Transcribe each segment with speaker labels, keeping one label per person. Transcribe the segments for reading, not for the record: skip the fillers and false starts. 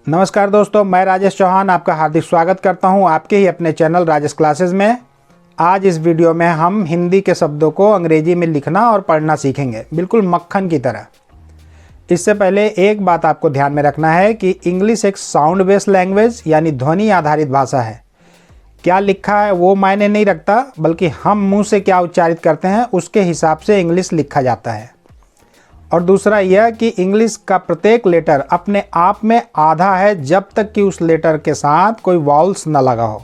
Speaker 1: नमस्कार दोस्तों, मैं राजेश चौहान आपका हार्दिक स्वागत करता हूं आपके ही अपने चैनल राजेश क्लासेस में। आज इस वीडियो में हम हिंदी के शब्दों को अंग्रेजी में लिखना और पढ़ना सीखेंगे, बिल्कुल मक्खन की तरह। इससे पहले एक बात आपको ध्यान में रखना है कि इंग्लिश एक साउंड बेस्ड लैंग्वेज यानी ध्वनि आधारित भाषा है। क्या लिखा है वो मायने नहीं रखता, बल्कि हम मुँह से क्या उच्चारित करते हैं उसके हिसाब से इंग्लिश लिखा जाता है। और दूसरा यह कि इंग्लिश का प्रत्येक लेटर अपने आप में आधा है जब तक कि उस लेटर के साथ कोई वाउल्स न लगा हो।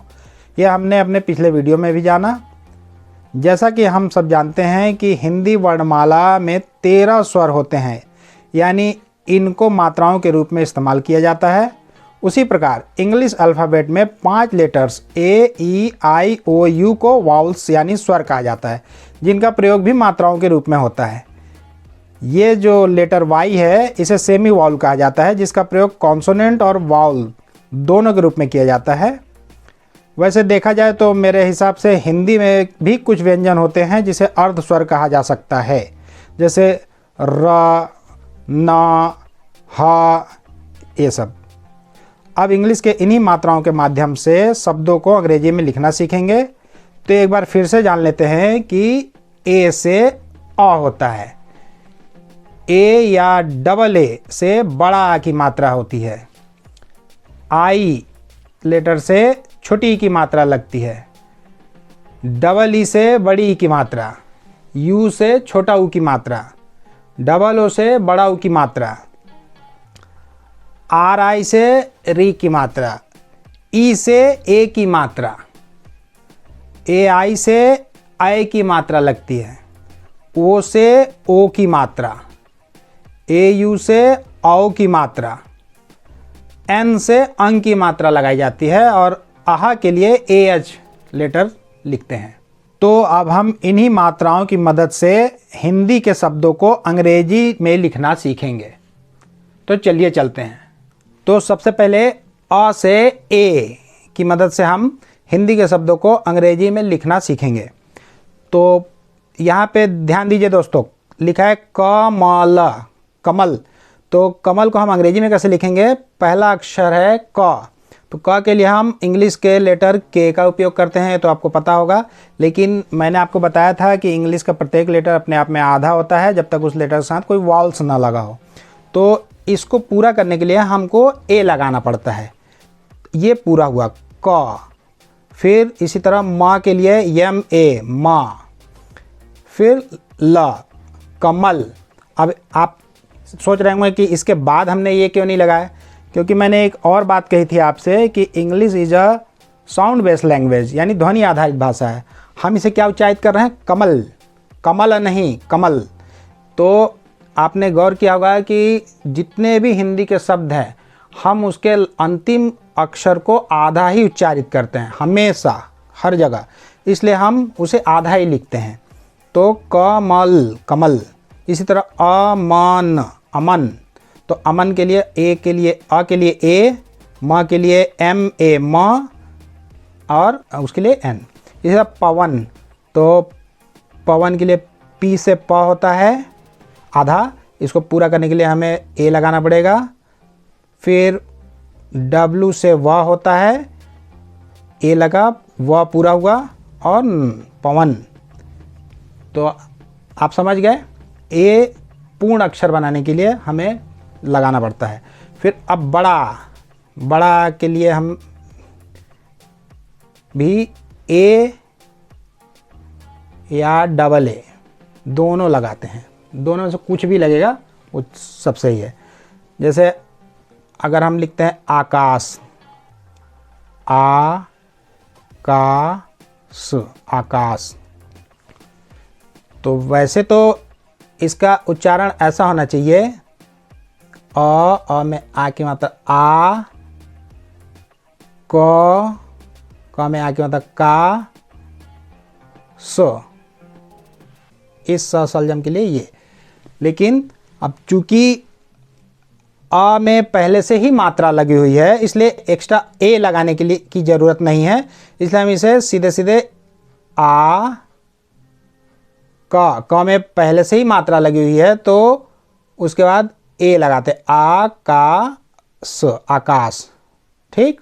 Speaker 1: यह हमने अपने पिछले वीडियो में भी जाना। जैसा कि हम सब जानते हैं कि हिंदी वर्णमाला में 13 स्वर होते हैं, यानी इनको मात्राओं के रूप में इस्तेमाल किया जाता है। उसी प्रकार इंग्लिश अल्फ़ाबेट में 5 लेटर्स A-E-I-O-U को वाउल्स यानी स्वर कहा जाता है, जिनका प्रयोग भी मात्राओं के रूप में होता है। ये जो लेटर वाई है इसे सेमी वाउल कहा जाता है, जिसका प्रयोग कॉन्सोनेंट और वाउल दोनों के रूप में किया जाता है। वैसे देखा जाए तो मेरे हिसाब से हिंदी में भी कुछ व्यंजन होते हैं जिसे अर्ध स्वर कहा जा सकता है, जैसे र, न, ह, ये सब। अब इंग्लिश के इन्हीं मात्राओं के माध्यम से शब्दों को अंग्रेजी में लिखना सीखेंगे। तो एक बार फिर से जान लेते हैं कि ए से अ होता है, ए या डबल ए से बड़ा आ की मात्रा होती है, आई लेटर से छोटी ई की मात्रा लगती है, डबल ई से बड़ी ई की मात्रा, यू से छोटा ऊ की मात्रा, डबल ओ से बड़ा ऊ की मात्रा, आर आई से री की मात्रा, ई से ए की मात्रा, ए आई से आई की मात्रा लगती है, ओ से ओ की मात्रा, ए यू से औ की मात्रा, एन से अंग की मात्रा लगाई जाती है और आहा के लिए ए एच लेटर लिखते हैं। तो अब हम इन्हीं मात्राओं की मदद से हिंदी के शब्दों को अंग्रेजी में लिखना सीखेंगे। तो चलिए चलते हैं। तो सबसे पहले अ से ए की मदद से हम हिंदी के शब्दों को अंग्रेजी में लिखना सीखेंगे। तो यहाँ पे ध्यान दीजिए दोस्तों, लिखा है कमल, कमल। तो कमल को हम अंग्रेजी में कैसे लिखेंगे? पहला अक्षर है क, तो क के लिए हम इंग्लिश के लेटर के का उपयोग करते हैं, तो आपको पता होगा। लेकिन मैंने आपको बताया था कि इंग्लिश का प्रत्येक लेटर अपने आप में आधा होता है जब तक उस लेटर के साथ कोई वाउल्स ना लगा हो। तो इसको पूरा करने के लिए हमको ए लगाना पड़ता है। ये पूरा हुआ क। फिर इसी तरह माँ के लिए यम ए, माँ। फिर ल, कमल। अब आप सोच रहे होंगे कि इसके बाद हमने ये क्यों नहीं लगाया, क्योंकि मैंने एक और बात कही थी आपसे कि English is a sound based language, यानी ध्वनि आधारित भाषा है। हम इसे क्या उच्चारित कर रहे हैं? कमल, कमल नहीं कमल। तो आपने गौर किया होगा कि जितने भी हिंदी के शब्द हैं हम उसके अंतिम अक्षर को आधा ही उच्चारित करते हैं, हमेशा हर जगह, इसलिए हम उसे आधा ही लिखते हैं। तो कमल, कमल। इसी तरह अमन, अमन। तो अमन के लिए ए के लिए अ के लिए ए, म के लिए एम ए म और उसके लिए एन। इसी तरह पवन, तो पवन के लिए पी से प होता है आधा, इसको पूरा करने के लिए हमें ए लगाना पड़ेगा। फिर डब्लू से व होता है, ए लगा, व पूरा हुआ और पवन। तो आप समझ गए, ए पूर्ण अक्षर बनाने के लिए हमें लगाना पड़ता है। फिर अब बड़ा, बड़ा के लिए हम भी ए या डबल ए दोनों लगाते हैं। दोनों में से कुछ भी लगेगा वो सब सही है। जैसे अगर हम लिखते हैं आकाश, आ का स, आकाश, तो वैसे तो इसका उच्चारण ऐसा होना चाहिए, अ में आ की मात्रा आ, क में आ की मात्रा का, स, इस सलजम के लिए ये। लेकिन अब चूंकि अ में पहले से ही मात्रा लगी हुई है, इसलिए एक्स्ट्रा ए लगाने के लिए की ज़रूरत नहीं है, इसलिए हम इसे सीधे सीधे आ, क में पहले से ही मात्रा लगी हुई है तो उसके बाद ए लगाते, आ का स आकाश। ठीक,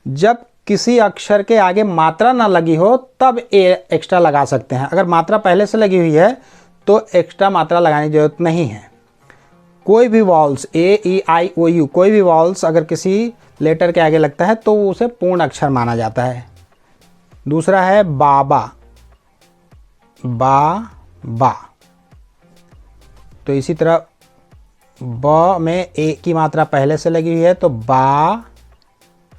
Speaker 1: जब किसी अक्षर के आगे मात्रा ना लगी हो तब ए एक्स्ट्रा लगा सकते हैं। अगर मात्रा पहले से लगी हुई है तो एक्स्ट्रा मात्रा लगाने की जरूरत नहीं है। कोई भी walls A E I O you, कोई भी वॉल्स अगर किसी लेटर के आगे लगता है तो उसे पूर्ण अक्षर माना जाता है। दूसरा है बाबा, बा, तो इसी तरह ब में ए की मात्रा पहले से लगी हुई है तो बा,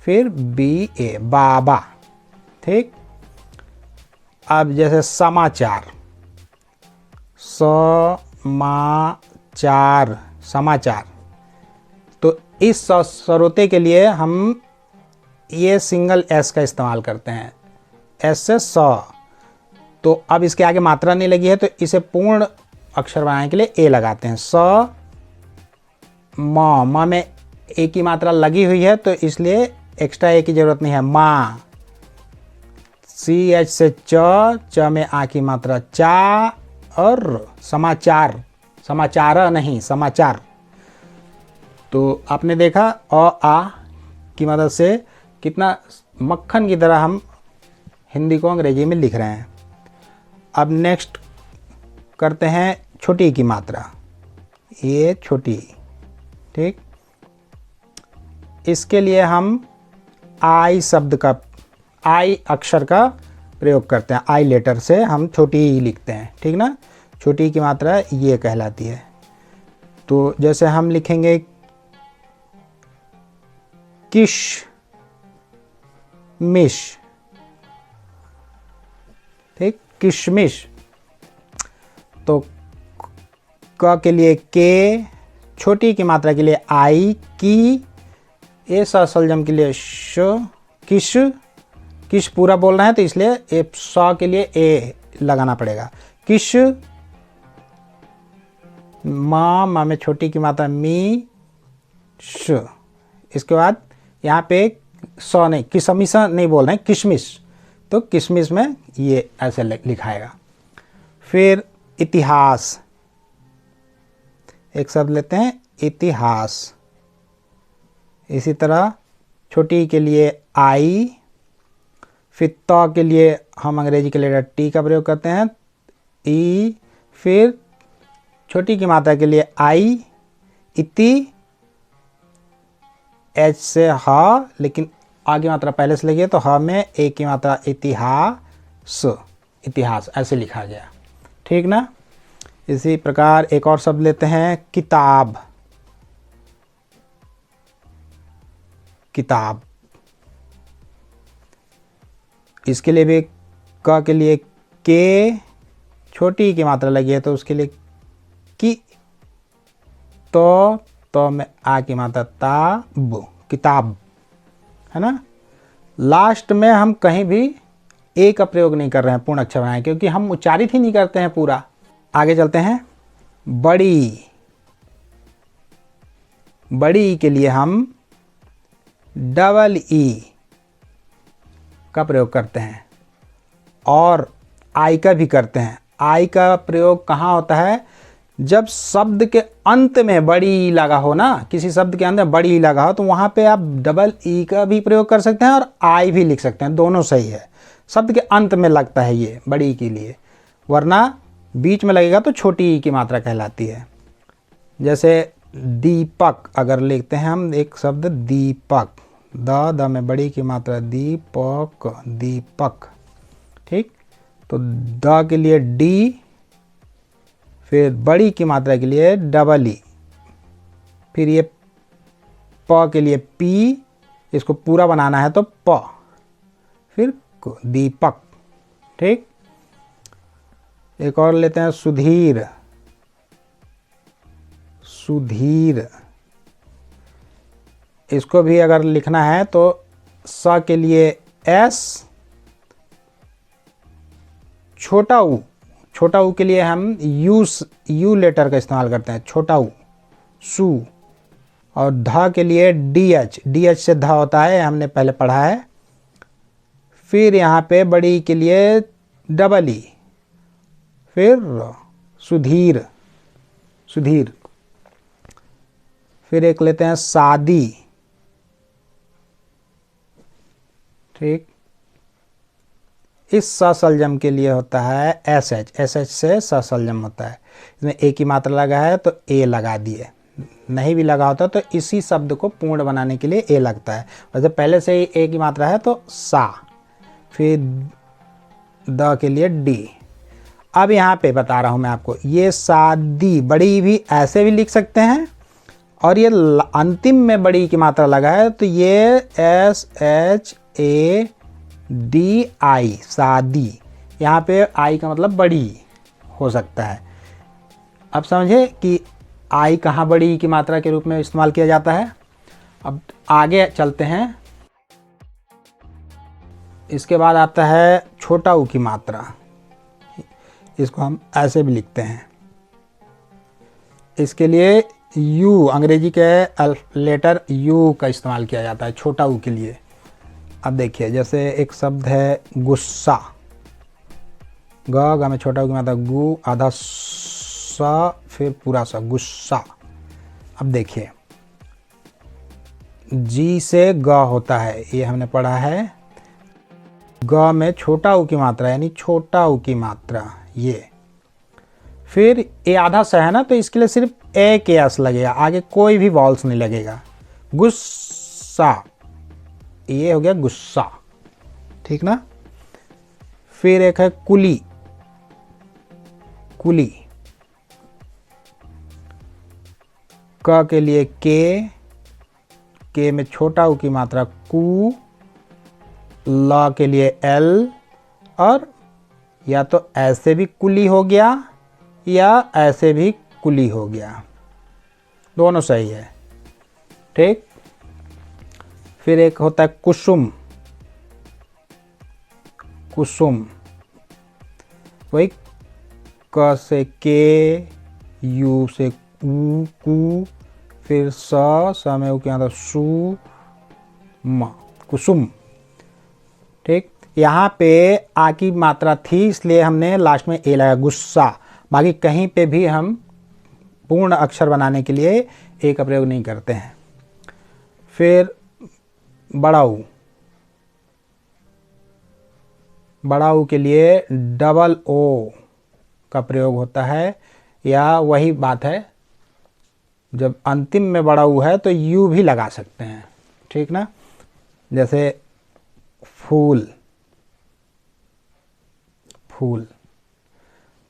Speaker 1: फिर बी ए, बाबा। ठीक, अब जैसे समाचार, समाचार, समाचार, तो इस सरोते के लिए हम ये सिंगल एस का इस्तेमाल करते हैं, एस से स। तो अब इसके आगे मात्रा नहीं लगी है तो इसे पूर्ण अक्षर बनाने के लिए ए लगाते हैं। स म में ए की मात्रा लगी हुई है तो इसलिए एक्स्ट्रा ए की जरूरत नहीं है, माँ। सी एच से च में आ की मात्रा चा, और समाचार, समाचार नहीं, समाचार। तो आपने देखा अ आ की मदद से कितना मक्खन की तरह हम हिंदी को अंग्रेजी में लिख रहे हैं। अब नेक्स्ट करते हैं छोटी की मात्रा, ये छोटी। ठीक, इसके लिए हम आई शब्द का, आई अक्षर का प्रयोग करते हैं। आई लेटर से हम छोटी ही लिखते हैं। ठीक ना, छोटी की मात्रा ये कहलाती है। तो जैसे हम लिखेंगे किशमिश। ठीक, किशमिश। तो क के लिए के, छोटी की मात्रा के लिए आई, की, ए सलजम के लिए श, किश, किश पूरा बोल रहे हैं तो इसलिए ए स के लिए ए लगाना पड़ेगा। किश, माँ में छोटी की मात्रा मी, श। इसके बाद यहाँ पे स नहीं, किशमिश नहीं बोल रहे हैं, किशमिश, तो किशमिश में ये ऐसे लिखाएगा। फिर इतिहास, एक शब्द लेते हैं इतिहास। इसी तरह छोटी के लिए आई, फिर त के लिए हम अंग्रेजी के लेटर टी का प्रयोग करते हैं, ई, फिर छोटी की मात्रा के लिए आई, इति, एच से ह, लेकिन आगे मात्रा पहले से लगी है तो ह में ए की मात्रा इतिहास, इतिहास ऐसे लिखा गया। ठीक ना। इसी प्रकार एक और शब्द लेते हैं किताब, किताब। इसके लिए भी क के लिए के, छोटी की मात्रा लगी है तो उसके लिए कि, तो में आ की मात्रा ताब, किताब, है ना। लास्ट में हम कहीं भी ए का प्रयोग नहीं कर रहे हैं पूर्ण अक्षर बनाए, क्योंकि हम उच्चारित ही नहीं करते हैं पूरा। आगे चलते हैं। बड़ी, बड़ी के लिए हम डबल ई का प्रयोग करते हैं और आई का भी करते हैं। आई का प्रयोग कहाँ होता है? जब शब्द के अंत में बड़ी लगा हो ना, किसी शब्द के अंदर बड़ी लगा हो तो वहाँ पे आप डबल ई का भी प्रयोग कर सकते हैं और आई भी लिख सकते हैं, दोनों सही है। शब्द के अंत में लगता है ये बड़ी के लिए, वरना बीच में लगेगा तो छोटी ई की मात्रा कहलाती है। जैसे दीपक अगर लिखते हैं हम एक शब्द दीपक, द में बड़ी की मात्रा दीपक, दीपक। ठीक, तो द के लिए डी, फिर बड़ी की मात्रा के लिए डबल ई, फिर ये प के लिए पी, इसको पूरा बनाना है तो प, फिर दीपक। ठीक, एक और लेते हैं सुधीर, सुधीर। इसको भी अगर लिखना है तो स के लिए एस, छोटा ऊ, छोटा ऊ के लिए हम यू लेटर का इस्तेमाल करते हैं, छोटा ऊ, सू। और ध के लिए डी एच से ध होता है, हमने पहले पढ़ा है। फिर यहाँ पे बड़ी के लिए डबल ई, फिर सुधीर, सुधीर। फिर एक लेते हैं शादी, ठीक। इस ससंजम के लिए होता है एस एच, एस एच से ससंजम होता है। इसमें ए की मात्रा लगा है तो ए लगा दिए, नहीं भी लगा होता तो इसी शब्द को पूर्ण बनाने के लिए ए लगता है। वैसे पहले से ही ए की मात्रा है तो सा, फिर द के लिए डी। अब यहाँ पे बता रहा हूँ मैं आपको, ये शादी बड़ी भी ऐसे भी लिख सकते हैं, और ये अंतिम में बड़ी की मात्रा लगा है तो ये S H A D I, शादी। यहाँ पे आई का मतलब बड़ी हो सकता है। अब समझे कि आई कहाँ बड़ी की मात्रा के रूप में इस्तेमाल किया जाता है। अब आगे चलते हैं। इसके बाद आता है छोटा ऊ की मात्रा, इसको हम ऐसे भी लिखते हैं। इसके लिए यू, अंग्रेजी के लेटर यू का इस्तेमाल किया जाता है छोटा ऊ के लिए। अब देखिए, जैसे एक शब्द है गुस्सा, ग में छोटा ऊ की मात्रा गु, आधा सा, फिर पूरा सा, गुस्सा। अब देखिए, जी से ग होता है, ये हमने पढ़ा है। ग में छोटा ऊ की मात्रा यानी छोटा ऊ की मात्रा ये। फिर ये आधा सा है ना, तो इसके लिए सिर्फ ए के एस लगेगा, आगे कोई भी वॉल्स नहीं लगेगा। गुस्सा, ये हो गया गुस्सा, ठीक ना। फिर एक है कुली, कुली, क के लिए के में छोटा ऊ की मात्रा कु, ल के लिए एल, और या तो ऐसे भी कुली हो गया या ऐसे भी कुली हो गया, दोनों सही है, ठीक। फिर एक होता है कुसुम, कुसुम, वही क से के, यू से ऊ, कु, फिर स में ऊ के अंदर सु, म, कुसुम, ठीक। यहाँ पे आ की मात्रा थी इसलिए हमने लास्ट में ए लगाया, गुस्सा। बाकी कहीं पे भी हम पूर्ण अक्षर बनाने के लिए ए का प्रयोग नहीं करते हैं। फिर बड़ा ऊ, बड़ा ऊ के लिए डबल ओ का प्रयोग होता है, या वही बात है, जब अंतिम में बड़ा ऊ है तो यू भी लगा सकते हैं, ठीक ना। जैसे फूल, फूल।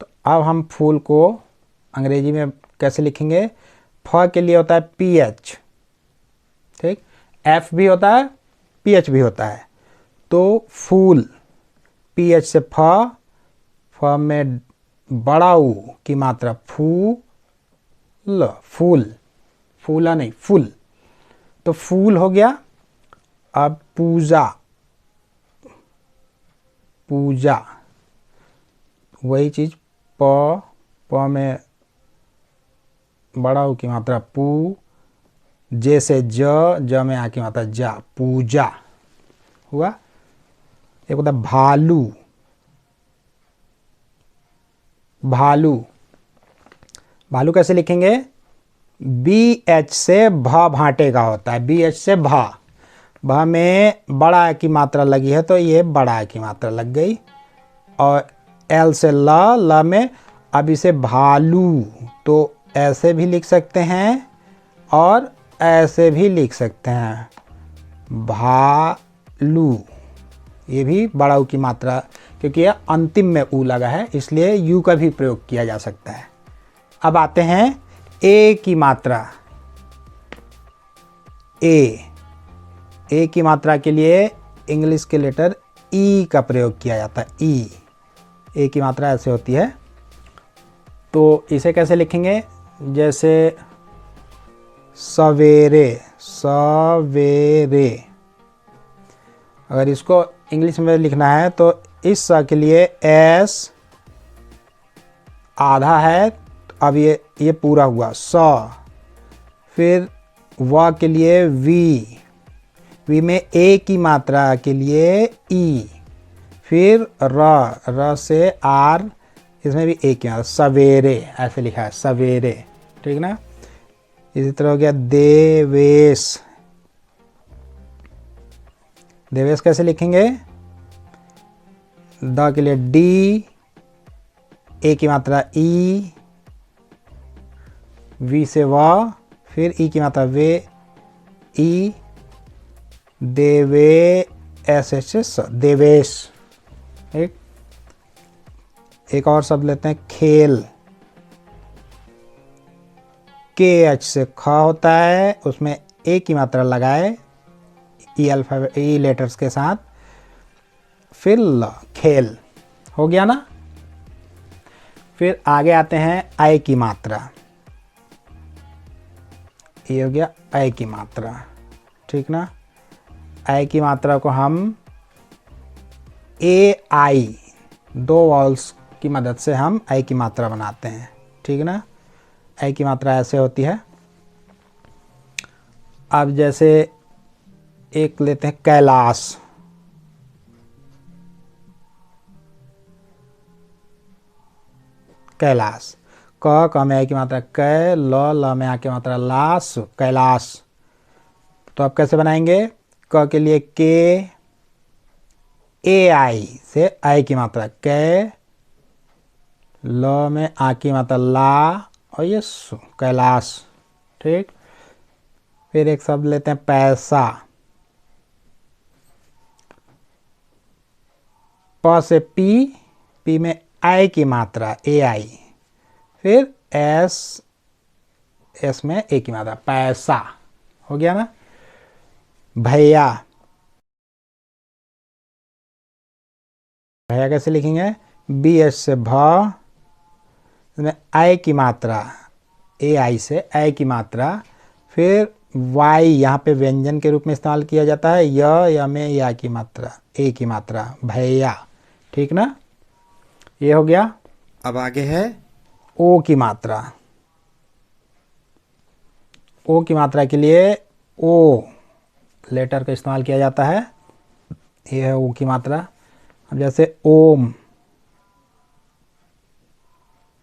Speaker 1: तो अब हम फूल को अंग्रेजी में कैसे लिखेंगे। फ के लिए होता है पी एच, ठीक। एफ भी होता है, पी एच भी होता है। तो फूल, पी एच से फ में बड़ा ऊ की मात्रा फू, ल, फूल, फूला नहीं फूल, तो फूल हो गया। अब पूजा, पूजा, वही चीज प में बड़ा ऊ की मात्रा पू, जे से ज में आ की मात्रा जा, पूजा हुआ। एक होता है भालू, भालू, भालू कैसे लिखेंगे। बी एच से भ भांटे का होता है, बी एच से भ, भ में बड़ा की मात्रा लगी है तो ये बड़ा की मात्रा लग गई। और एल से ल में अब इसे भालू, तो ऐसे भी लिख सकते हैं और ऐसे भी लिख सकते हैं, भालू। ये भी बड़ा ऊ की मात्रा, क्योंकि यह अंतिम में ऊ लगा है इसलिए यू का भी प्रयोग किया जा सकता है। अब आते हैं ए की मात्रा। ए की मात्रा के लिए इंग्लिश के लेटर ई का प्रयोग किया जाता है, ई। ए की मात्रा ऐसे होती है, तो इसे कैसे लिखेंगे। जैसे सवेरे, सवेरे, अगर इसको इंग्लिश में लिखना है तो इस स के लिए एस आधा है, अब ये पूरा हुआ स। फिर व के लिए वी, वी में ए की मात्रा के लिए ई। फिर र से आर, इसमें भी ए की मात्रा, सवेरे ऐसे लिखा है, सवेरे, ठीक ना। इसी तरह हो गया देवेश। देवेश कैसे लिखेंगे? द के लिए डी, ए की मात्रा ई, वी से व, फिर ई की मात्रा वे, ई, देवे, एस एच एस, देवेश। एक और शब्द लेते हैं खेल। के एच से ख होता है, उसमें ए की मात्रा लगाए ई अल्फाबेट, ई लेटर्स के साथ, फिर ल, खेल। हो गया ना। फिर आगे आते हैं आई की मात्रा। ये हो गया आई की मात्रा, ठीक ना। आई की मात्रा को हम ए आई, दो वॉल्स की मदद से हम आई की मात्रा बनाते हैं, ठीक ना। आई की मात्रा ऐसे होती है। अब जैसे एक लेते हैं कैलाश। कैलाश, क में आई की मात्रा कै, ल में आ की मात्रा लाश, कैलाश। तो अब कैसे बनाएंगे? क के लिए के, ए आई से आई की मात्रा कै, ल में आ की मात्रा ला, और ये सु, कैलाश, ठीक। फिर एक शब्द लेते हैं पैसा। प से पी, पी में आई की मात्रा ए आई, फिर एस, एस में ए की मात्रा, पैसा। हो गया ना। भैया, भैया कैसे लिखेंगे? बी एस से भ, इसमें आई की मात्रा ए आई से आई की मात्रा, फिर वाई यहाँ पे व्यंजन के रूप में इस्तेमाल किया जाता है, या में या की मात्रा, ए की मात्रा, भैया, ठीक ना। ये हो गया। अब आगे है ओ की मात्रा। ओ की मात्रा के लिए ओ लेटर का इस्तेमाल किया जाता है। ये है ओ की मात्रा। अब जैसे ओम,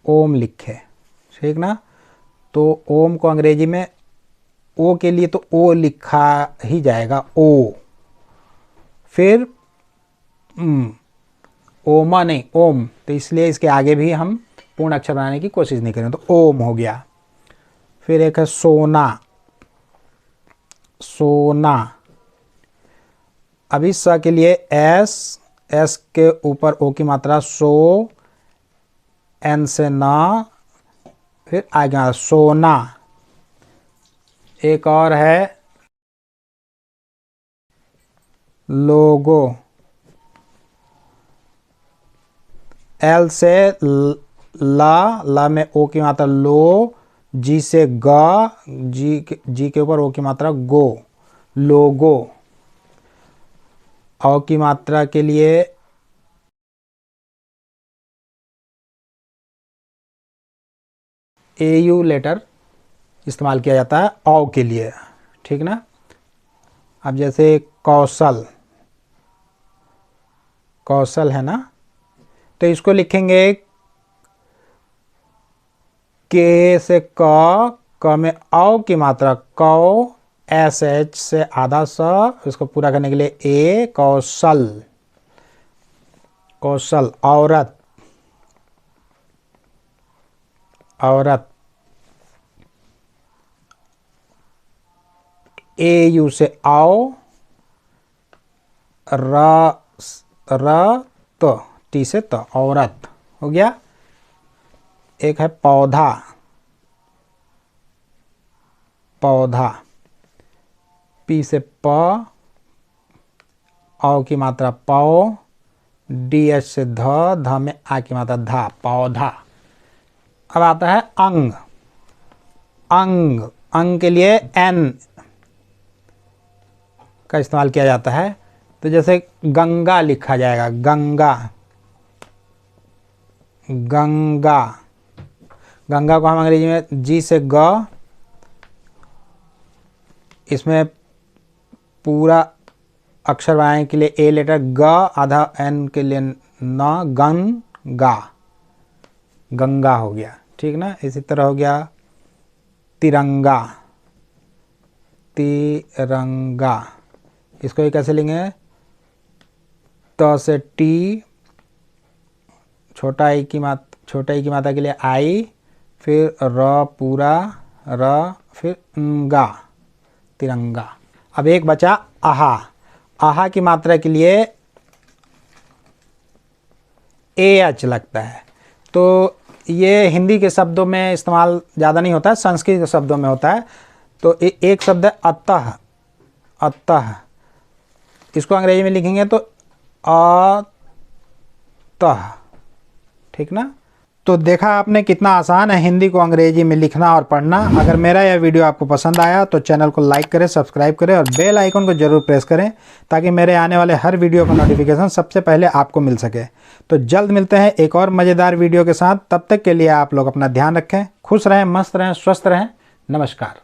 Speaker 1: ओम लिखे, ठीक ना। तो ओम को अंग्रेजी में ओ के लिए तो ओ लिखा ही जाएगा, ओ। फिर ओमा नहीं, ओम, तो इसलिए इसके आगे भी हम पूर्ण अक्षर बनाने की कोशिश नहीं करें, तो ओम हो गया। फिर एक है सोना। सोना, अभी स के लिए एस, एस के ऊपर ओ की मात्रा सो, एन से ना, फिर आगे सोना। एक और है लोगो। एल से ला में ओ की मात्रा लो, जी से ग, जी के ऊपर ओ की मात्रा गो, लोगो। औ की मात्रा के लिए ए यू लेटर इस्तेमाल किया जाता है औ के लिए, ठीक ना। अब जैसे कौशल, कौशल है ना, तो इसको लिखेंगे के से क में औ की मात्रा कौ, एस एच से आधा स, इसको पूरा करने के लिए ए, कौशल। कौशल, औरत, औरत। ए यू से आओ, त, टी से त, औरत। हो गया। एक है पौधा। पौधा, पी से प, औ की मात्रा पौ, डी एच से ध में आ की मात्रा धा, पौधा। अब आता है अंग। अंग, अंग के लिए एन का इस्तेमाल किया जाता है। तो जैसे गंगा लिखा जाएगा, गंगा, गंगा। गंगा को हम अंग्रेजी में जी से ग, इसमें पूरा अक्षर बनाने के लिए ए लेटर ग, आधा एन के लिए न, गंगा, गंगा हो गया, ठीक ना। इसी तरह हो गया तिरंगा। तिरंगा। इसको ये कैसे लिखेंगे? त से टी, छोटा ई की मात्रा के लिए आई, फिर र पूरा र, फिर गा, तिरंगा। अब एक बचा आहा। आहा की मात्रा के लिए एच लगता है। तो ये हिंदी के शब्दों में इस्तेमाल ज़्यादा नहीं होता है, संस्कृत के शब्दों में होता है। तो एक शब्द है अतः। अतः इसको अंग्रेजी में लिखेंगे तो अतः, ठीक ना। तो देखा आपने कितना आसान है हिंदी को अंग्रेजी में लिखना और पढ़ना। अगर मेरा यह वीडियो आपको पसंद आया तो चैनल को लाइक करें, सब्सक्राइब करें और बेल आइकन को जरूर प्रेस करें ताकि मेरे आने वाले हर वीडियो का नोटिफिकेशन सबसे पहले आपको मिल सके। तो जल्द मिलते हैं एक और मज़ेदार वीडियो के साथ। तब तक के लिए आप लोग अपना ध्यान रखें, खुश रहें, मस्त रहें, स्वस्थ रहें। नमस्कार।